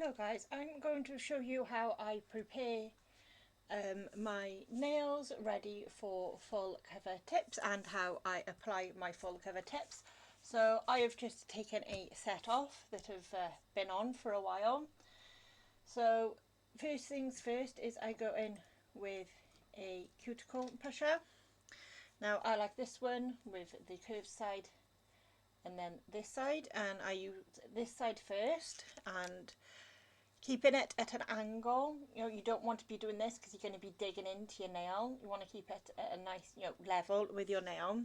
Hello guys, I'm going to show you how I prepare my nails ready for full cover tips and how I apply my full cover tips. So I have just taken a set off that have been on for a while. So first things first is I go in with a cuticle pusher. Now I like this one with the curved side and then this side, and I use this side first and keeping it at an angle. You don't want to be doing this because you're going to be digging into your nail. You want to keep it at a nice, level with your nail.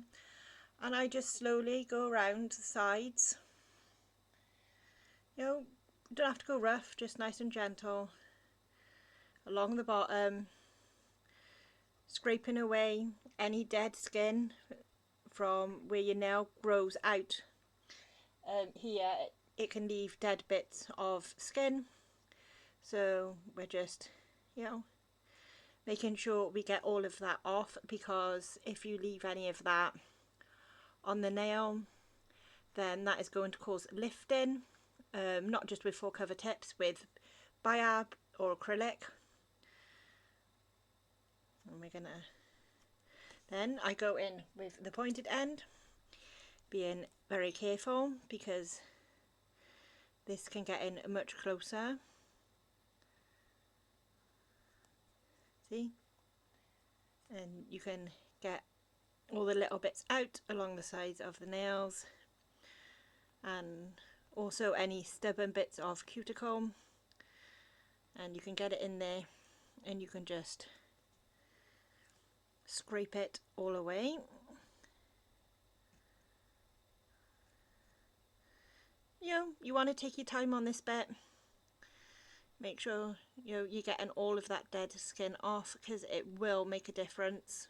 And I just slowly go around the sides. You don't have to go rough, just nice and gentle along the bottom, scraping away any dead skin from where your nail grows out. Here it can leave dead bits of skin, so we're just making sure we get all of that off, because if you leave any of that on the nail, then that is going to cause lifting, not just with full cover tips, with biab or acrylic. And we're gonna, then I go in with the pointed end, being very careful because this can get in much closer. See? And you can get all the little bits out along the sides of the nails, and also any stubborn bits of cuticle, and you can get it in there and you can just scrape it all away. You want to take your time on this bit. Make sure you're getting all of that dead skin off, because it will make a difference.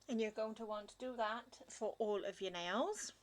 And you're going to want to do that for all of your nails.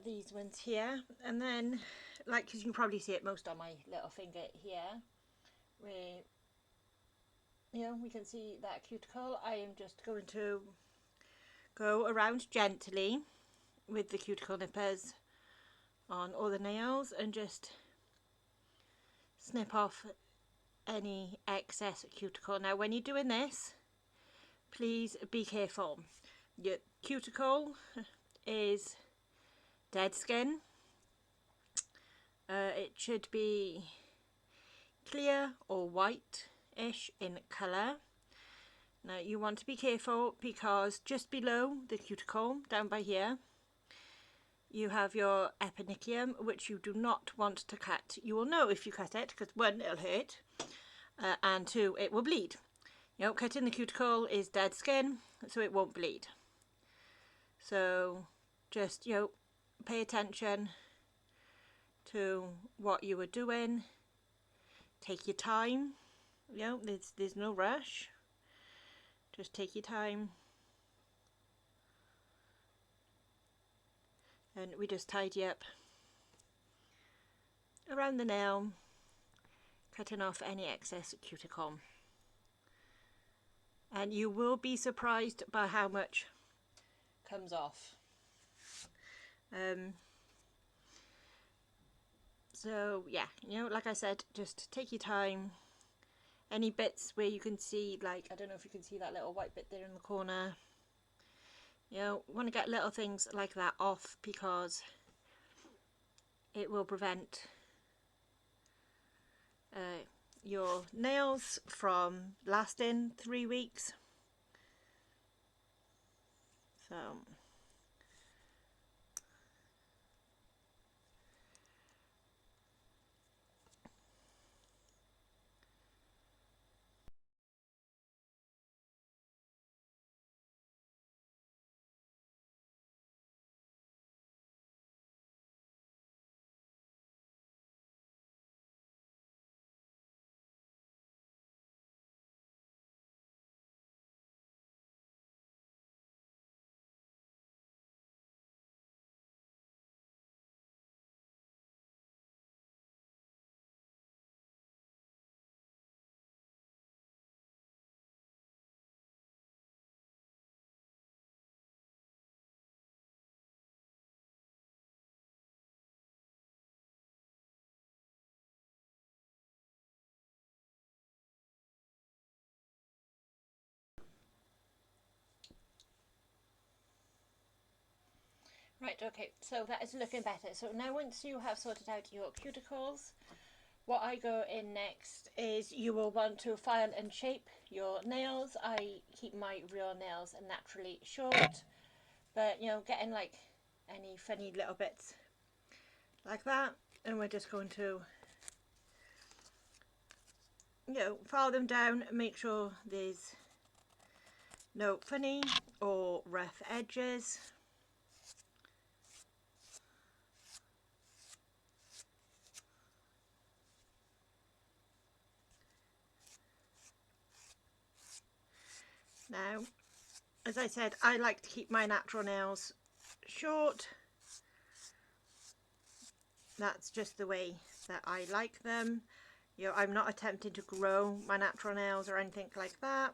These ones here, and then, like, because you can probably see it most on my little finger here, where we can see that cuticle. I am just going to go around gently with the cuticle nippers on all the nails and just snip off any excess cuticle. Now when you're doing this, please be careful. Your cuticle is dead skin. It should be clear or white-ish in colour. Now you want to be careful, because just below the cuticle, down by here, you have your eponychium, which you do not want to cut. You will know if you cut it, because one, it'll hurt, and two, it will bleed. Cutting the cuticle is dead skin, so it won't bleed. So just, pay attention to what you are doing. Take your time. There's no rush. Just take your time. And we just tidy up around the nail, cutting off any excess cuticle. And you will be surprised by how much comes off. So yeah, like I said, just take your time any bits where you can see, like, I don't know if you can see that little white bit there in the corner. You know, want to get little things like that off because it will prevent your nails from lasting 3 weeks. So right, okay, so that is looking better. So now once you have sorted out your cuticles, what I go in next is you will want to file and shape your nails. I keep my real nails naturally short, but you know, getting like any funny little bits like that, and we're just going to, you know, file them down and make sure there's no funny or rough edges. Now, as I said, I like to keep my natural nails short. That's just the way that I like them. You know, I'm not attempting to grow my natural nails or anything like that.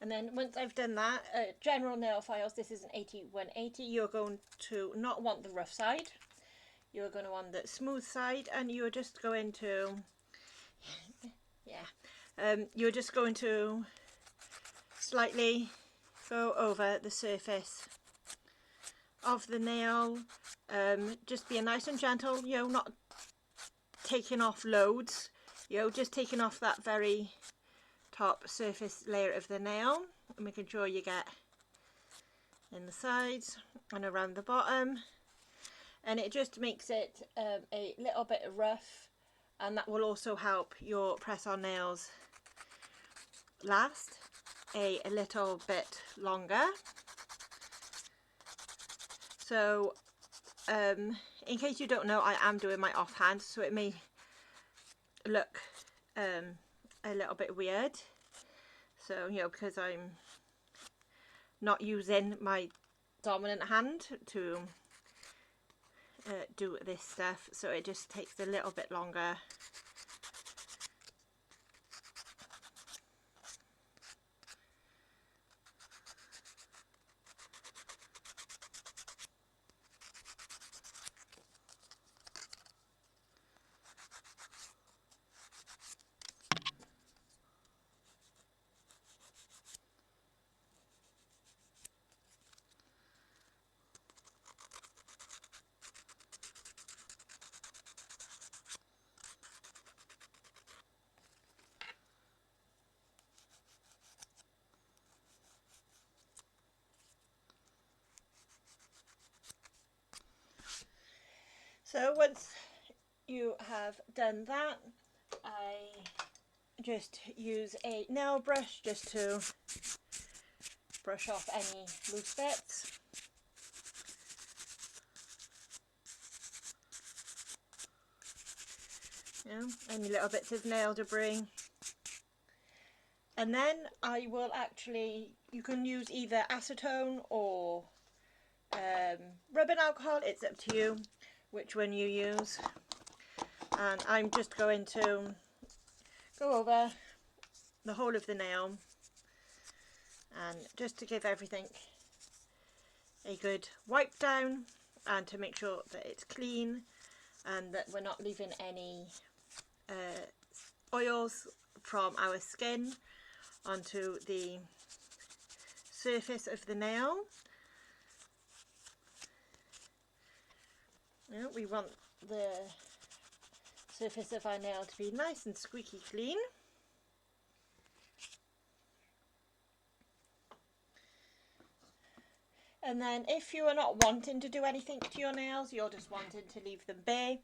And then once I've done that, general nail files, this is an 80-180. You're going to not want the rough side. You're going to want the smooth side, and you're just going to, you're just going to slightly go over the surface of the nail. Just being nice and gentle, you know, not taking off loads, you know, just taking off that very top surface layer of the nail and making sure you get in the sides and around the bottom, and it just makes it a little bit rough, and that will also help your press-on nails last a little bit longer. So in case you don't know, I am doing my offhand, so it may look a little bit weird. So, you know, because I'm not using my dominant hand to do this stuff, so it just takes a little bit longer. So once you have done that, I just use a nail brush just to brush off any loose bits. You know, any little bits of nail debris. And then I will actually, you can use either acetone or rubbing alcohol, it's up to you which one you use. And I'm just going to go over the whole of the nail, and just to give everything a good wipe down and to make sure that it's clean and that we're not leaving any oils from our skin onto the surface of the nail. Now we want the surface of our nail to be nice and squeaky clean. And then if you are not wanting to do anything to your nails, you're just wanting to leave them bare,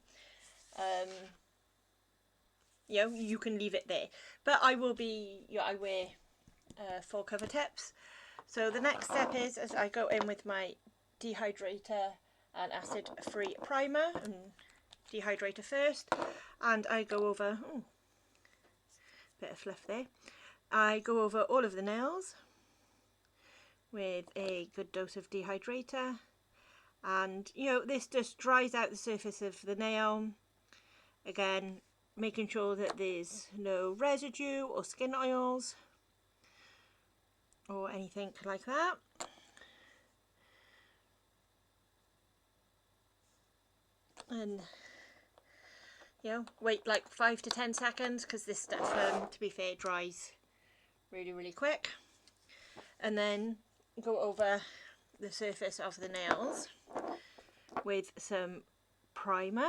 you know, you can leave it there. But I will be, you know, I wear full cover tips. So the next step is, as I go in with my dehydrator and acid free primer and dehydrator first, and I go over, bit of fluff there, I go over all of the nails with a good dose of dehydrator, and you know, this just dries out the surface of the nail, again making sure that there's no residue or skin oils or anything like that. And you know, wait like 5 to 10 seconds because this stuff, to be fair, dries really quick. And then go over the surface of the nails with some primer.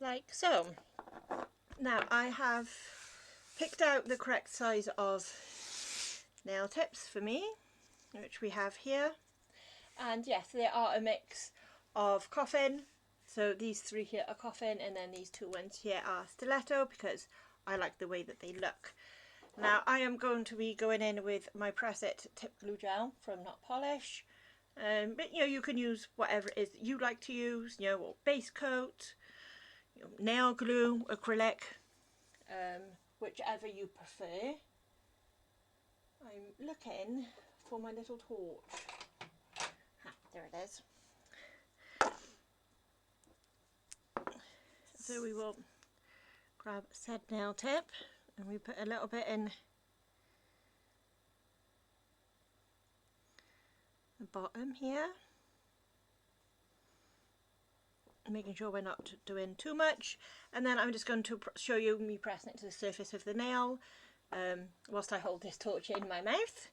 Like so. Now I have picked out the correct size of nail tips for me, which we have here, and yes, they are a mix of coffin, so these 3 here are coffin, and then these 2 ones here are stiletto because I like the way that they look. Now I am going to be going in with my Press It tip glue gel from Not Polish, but you know, you can use whatever it is that you like to use, you know, or base coat, you know, nail glue, acrylic, whichever you prefer. I'm looking for my little torch. There it is. So we will grab said nail tip and we put a little bit in the bottom here, making sure we're not doing too much, and then I'm just going to show you me pressing it to the surface of the nail whilst I hold this torch in my mouth.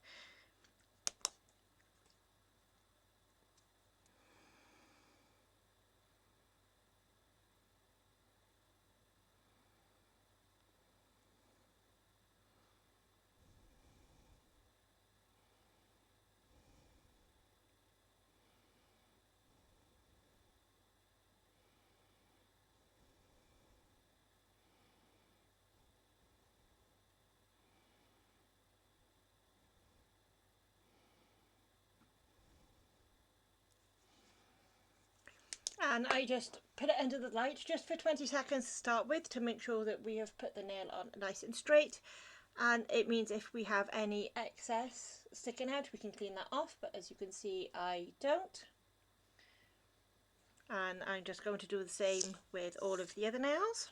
And I just put it under the light just for 20 seconds to start with to make sure that we have put the nail on nice and straight, and it means if we have any excess sticking out we can clean that off, but as you can see I don't. And I'm just going to do the same with all of the other nails.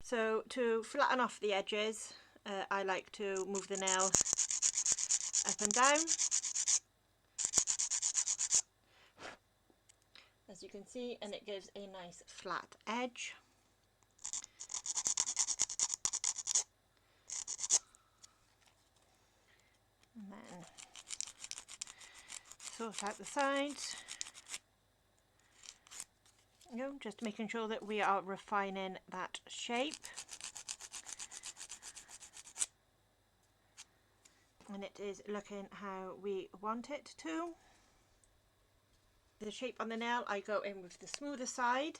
So to flatten off the edges, I like to move the nail up and down. As you can see, and it gives a nice flat edge. And then sort out the sides. You know, just making sure that we are refining that shape. And it is looking how we want it to. The shape on the nail, I go in with the smoother side,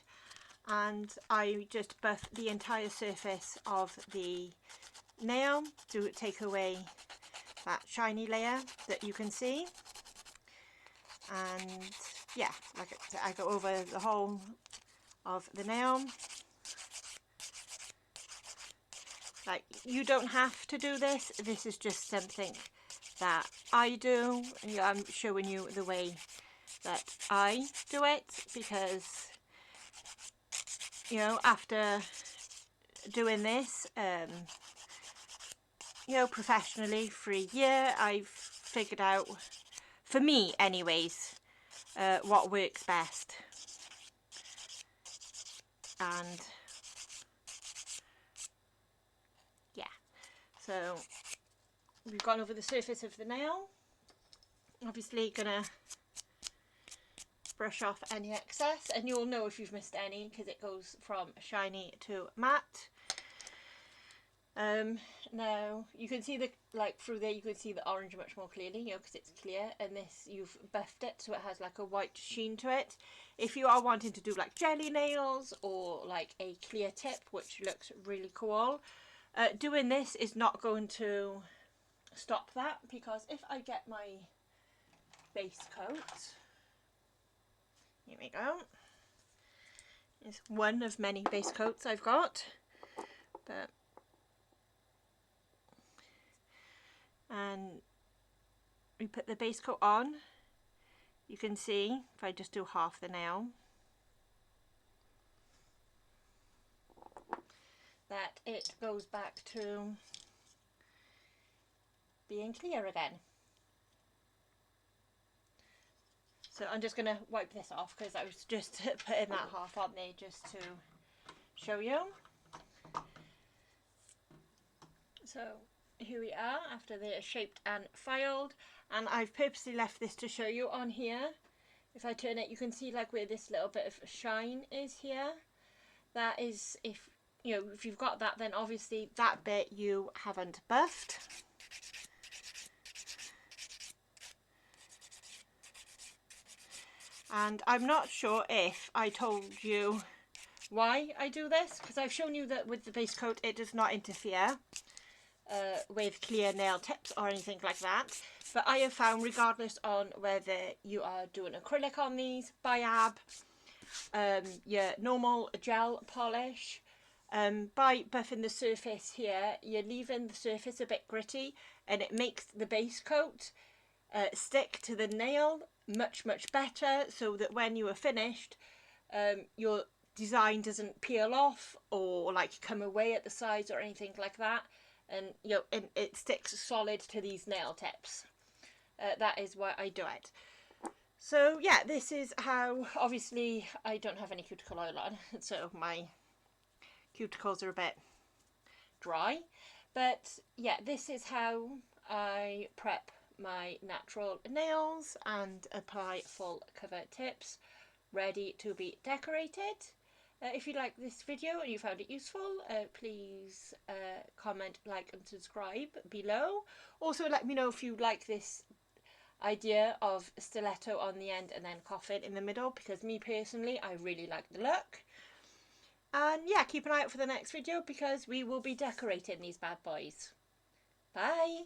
and I just buff the entire surface of the nail to take away that shiny layer that you can see. And yeah, like I go over the whole of the nail. Like, you don't have to do this. This is just something that I do. I'm showing you the way that I do it, because, you know, after doing this, you know, professionally for a year, I've figured out, for me anyways, what works best. And yeah, so we've gone over the surface of the nail. Obviously gonna brush off any excess, and you'll know if you've missed any because it goes from shiny to matte. Now you can see the, like through there you can see the orange much more clearly, you know, because it's clear, and this you've buffed it so it has like a white sheen to it. If you are wanting to do like jelly nails or like a clear tip, which looks really cool, doing this is not going to stop that, because if I get my base coat, here we go, it's one of many base coats I've got, but and we put the base coat on, you can see if I just do half the nail that it goes back to being clear again. So I'm just going to wipe this off because I was just putting that half on there just to show you. So here we are after they're shaped and filed, and I've purposely left this to show you on here. If I turn it, you can see like where this little bit of shine is here. That is, if you know, if you've got that, then obviously that bit you haven't buffed. And I'm not sure if I told you why I do this, because I've shown you that with the base coat it does not interfere with clear nail tips or anything like that. But I have found, regardless on whether you are doing acrylic on these, biab, your normal gel polish, by buffing the surface here, you're leaving the surface a bit gritty, and it makes the base coat stick to the nail much better, so that when you are finished, your design doesn't peel off or like come away at the sides or anything like that, and you know, it sticks solid to these nail tips. That is why I do it. So yeah, this is how, obviously I don't have any cuticle oil on, so my cuticles are a bit dry, but yeah, this is how I prep my natural nails and apply full cover tips ready to be decorated. If you like this video and you found it useful, please comment, like and subscribe below. Also let me know if you like this idea of stiletto on the end and then coffin in the middle, because me personally, I really like the look. And yeah, keep an eye out for the next video because we will be decorating these bad boys. Bye!